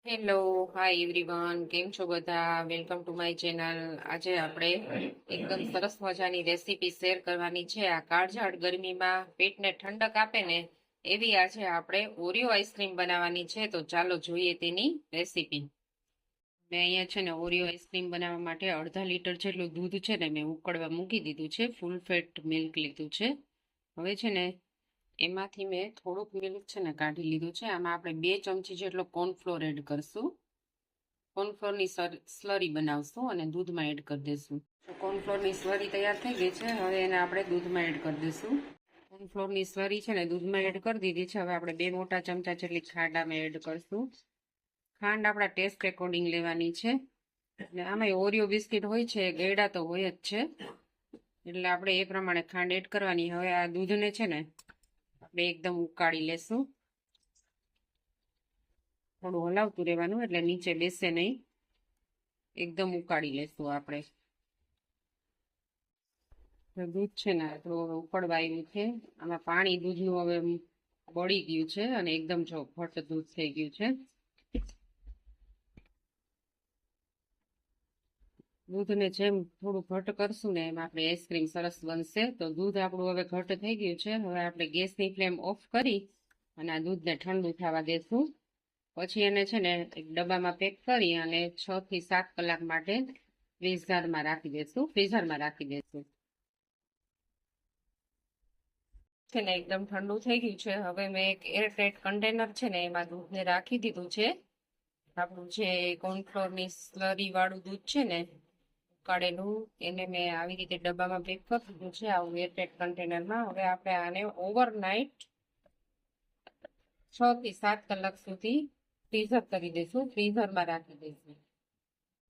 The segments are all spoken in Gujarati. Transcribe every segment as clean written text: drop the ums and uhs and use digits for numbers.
હેલો, હાય એવરીવન, કેમ છો બધા? Welcome to my channel. આજે આપણે એકદમ સરસ મજાની રેસીપી શેર કરવાની છે. આ કાળઝાળ ગરમીમાં પેટને ઠંડક આપે ને એવી આજે આપણે ઓરિયો આઈસ્ક્રીમ બનાવવાની છે. તો ચાલો જોઈએ તેની રેસીપી. મેં અહીંયા છે ને ઓરિયો આઈસ્ક્રીમ બનાવવા માટે અડધા લીટર જેટલું દૂધ છે ને મેં ઉકળવા મૂકી દીધું છે. ફૂલ ફેટ મિલ્ક લીધું છે. હવે છે ને એમાંથી મેં થોડુંક મિલ્ક છે ને કાઢી લીધું છે. આમાં આપણે 2 ચમચી જેટલો કોર્નફ્લોર એડ કરશું. કોર્નફ્લોરની સ્લરી બનાવશું અને દૂધમાં એડ કરી દઈશું. કોર્નફ્લોરની સ્લરી તૈયાર થઈ ગઈ છે. હવે એને આપણે દૂધમાં એડ કરી દઈશું. કોર્નફ્લોરની સ્લરી છે ને દૂધમાં એડ કરી દીધી છે. હવે આપણે 2 મોટા ચમચા જેટલી ખાંડ આમાં એડ કરશું. ખાંડ આપણા ટેસ્ટ એકોર્ડિંગ લેવાની છે. અને આમાં ઓરિયો બિસ્કિટ હોય છે, ગળ્યા તો હોય જ છે, એટલે આપણે એ પ્રમાણે ખાંડ એડ કરવાની. હવે આ દૂધને છે ને આપણે એકદમ ઉકાળી લેશું. થોડું હલાવતું રહેવાનું એટલે નીચે બેસે નહીં. એકદમ ઉકાળી લેશું આપણે. દૂધ છે ને થોડું ઉકળવા આવ્યું છે. આમાં પાણી દૂધનું હવે બળી ગયું છે અને એકદમ જો ઘટ દૂધ થઈ ગયું છે. દૂધને જેમ થોડું ઘટ કરશું ને એમ આપણે આઈસ્ક્રીમ સરસ બનશે. તો દૂધ આપણું હવે ઘટ થઈ ગયું છે. હવે આપણે ગેસની ફ્લેમ ઓફ કરી અને આ દૂધને ઠંડુ થવા દેશું. પછી એને છે ને એક ડબ્બામાં પેક કરી અને 6 થી 7 કલાક માટે ફ્રીઝરમાં રાખી દેશું. છે ને એકદમ ઠંડુ થઈ ગયું છે. હવે મેં એક એરટાઇટ કન્ટેનર છે ને એમાં દૂધને રાખી દીધું છે. આપણું જે કોર્નફ્લોરની સ્લરી વાળું દૂધ છે ને ઉકાળેલું, એને મેં આવી રીતે ડબ્બામાં પેક કરી દીધું છે આવું એરટાઇટ કન્ટેનરમાં. હવે આપણે આને ઓવરનાઇટ 6 થી 7 કલાક સુધી ફ્રીઝર કરી દઈશું. ફ્રીઝરમાં રાખી દઈશું.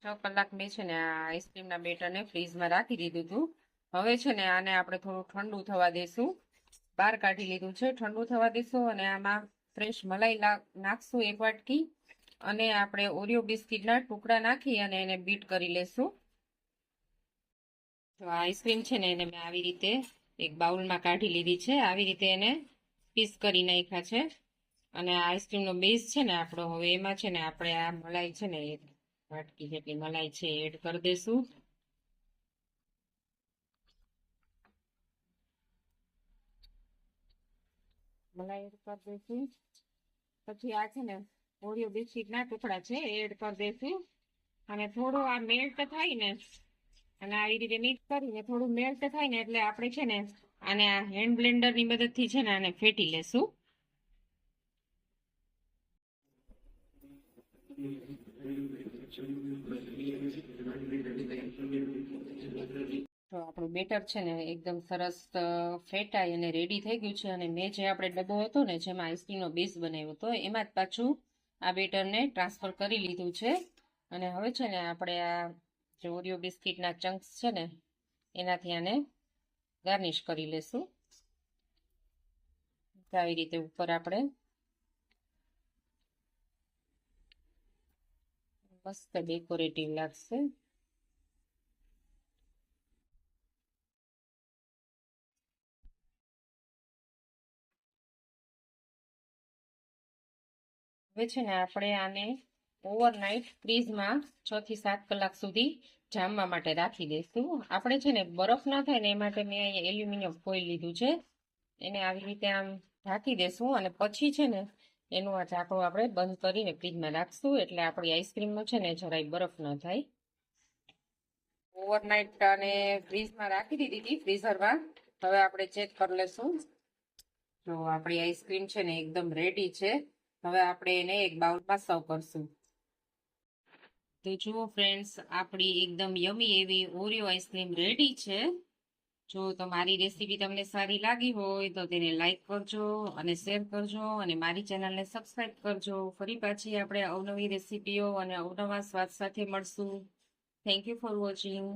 6 કલાક મેં છે ને આ આઈસ્ક્રીમના બેટરને ફ્રીઝમાં રાખી દીધું હતું. હવે છે ને આને આપણે થોડું ઠંડુ થવા દઈશું. બહાર કાઢી લીધું છે, ઠંડુ થવા દઈશું. અને આમાં ફ્રેશ મલાઈ નાખશું 1 વાટકી. અને આપણે ઓરિયો બિસ્કિટના ટુકડા નાખી અને એને બીટ કરી લેશું. તો આ આઈસ્ક્રીમ છે ને એને મેં આવી રીતે એક બાઉલમાં કાઢી લીધી છે. આવી રીતે એને પીસ કરી નાખ્યા છે. અને આ આઈસ્ક્રીમનો બેઝ છે ને આપણો, હવે એમાં છે ને આપણે આ મલાઈ છે ને 1 વાટકી જેટલી મલાઈ છે એડ કરી દઈશું. મલાઈ એડ કરી દઈશું. પછી આ છે ને ઓરિયો બિસ્કિટના ટુકડા છે એડ કરી દઈશું. અને થોડું આ મેલ્ટ થાય ને અને આવી રીતે મિક્સ કરીને થોડું મેલ્ટ થાય ને એટલે આપણે છે ને આને આ હેન્ડ બ્લેન્ડરની મદદથી છે ને આને ફેટી લેશું. તો આપણું બેટર છે ને એકદમ સરસ ફેટાઈ અને રેડી થઈ ગયું છે. અને મેં જે આપણે ડબ્બો હતો ને જેમાં આઈસ્ક્રીમનો બેઝ બનાવ્યો હતો એમાં જ પાછું આ બેટરને ટ્રાન્સફર કરી લીધું છે. અને હવે છે ને આપણે આ જે ઓરિયો બિસ્કિટના ચંક્સ છે ને એનાથી આને ગાર્નિશ કરી લેશું. આવી રીતે ઉપર આપણે મસ્ત ડેકોરેટિવ લાગશે. હવે છે ને આપણે આને ઓવરનાઇટ ફ્રીઝમાં 6 થી 7 કલાક સુધી જામવા માટે રાખી દઈશું. આપણે છે ને બરફ ના થાય ને એ માટે મેં અહીંયા એલ્યુમિનિયમ ફોઇલ લીધું છે. એને આવી રીતે આમ ઢાંકી દેશું અને પછી છે ને એનું આ ઢાંકણું આપણે બંધ કરીને ફ્રીજમાં રાખશું એટલે આપણી આઈસ્ક્રીમનો છે ને જરાય બરફ ન થાય. ઓવરનાઇટ અને ફ્રીઝમાં રાખી દીધી હતી ફ્રીઝરમાં. હવે આપણે ચેક કરી લેશું. તો આપણી આઈસ્ક્રીમ છે ને એકદમ રેડી છે. હવે આપણે એને એક બાઉલમાં સર્વ કરશું. તો જુઓ ફ્રેન્ડ્સ, આપણી એકદમ યમી એવી ઓરિયો આઈસ્ક્રીમ રેડી છે. જો તમારી રેસીપી તમને સારી લાગી હોય તો તેને લાઈક કરજો અને શેર કરજો અને મારી ચેનલને સબસ્ક્રાઈબ કરજો. ફરી પાછી આપણે અવનવી રેસીપીઓ અને અવનવા સ્વાદ સાથે મળશું. Thank you for watching.